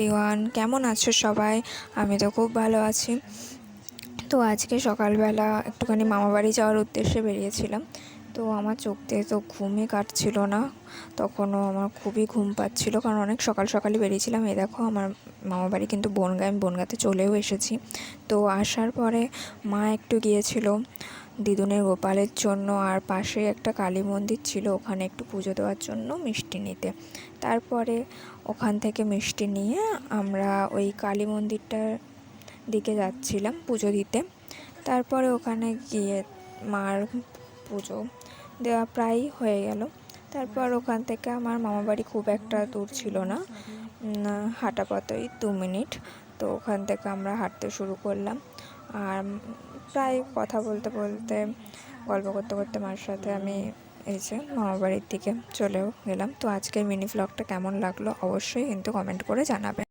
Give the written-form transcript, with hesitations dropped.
Everyone, কেমন আছো সবাই? আমি তো খুব ভালো আছি। তো আজকে সকালবেলা একটুখানি মামাবাড়ি যাওয়ার উদ্দেশ্যে বেরিয়েছিলাম। তো আমার চোখ দিয়ে তো ঘুমই কাটছিল না, তখনও আমার খুবই ঘুম পাচ্ছিল, কারণ অনেক সকাল সকালই বেরিয়েছিলাম। এই দেখো আমার মামাবাড়ি কিন্তু বনগাঁ, আমি বনগাঁতে চলেও এসেছি। তো আসার পরে মা একটু গিয়েছিল দিদুনের গোপালের জন্য, আর পাশে একটা কালী মন্দির ছিল, ওখানে একটু পুজো দেওয়ার জন্য মিষ্টি নিতে। তারপরে ওখান থেকে মিষ্টি নিয়ে আমরা ওই কালী মন্দিরটার দিকে যাচ্ছিলাম পুজো দিতে। তারপরে ওখানে গিয়ে মার পুজো দেওয়া প্রায় হয়ে গেল। তারপর ওখান থেকে আমার মামাবাড়ি খুব একটা দূর ছিল না, হাঁটা পথই 2 মিনিট। তো ওখান থেকে আমরা হাঁটতে শুরু করলাম, আর প্রায় কথা বলতে বলতে গল্প করতে করতে মার সাথে আমি এই যে মামাবাড়ির দিকে চলেও গেলাম। তো আজকের মিনি ভ্লগটা কেমন লাগলো অবশ্যই কিন্তু কমেন্ট করে জানাবেন।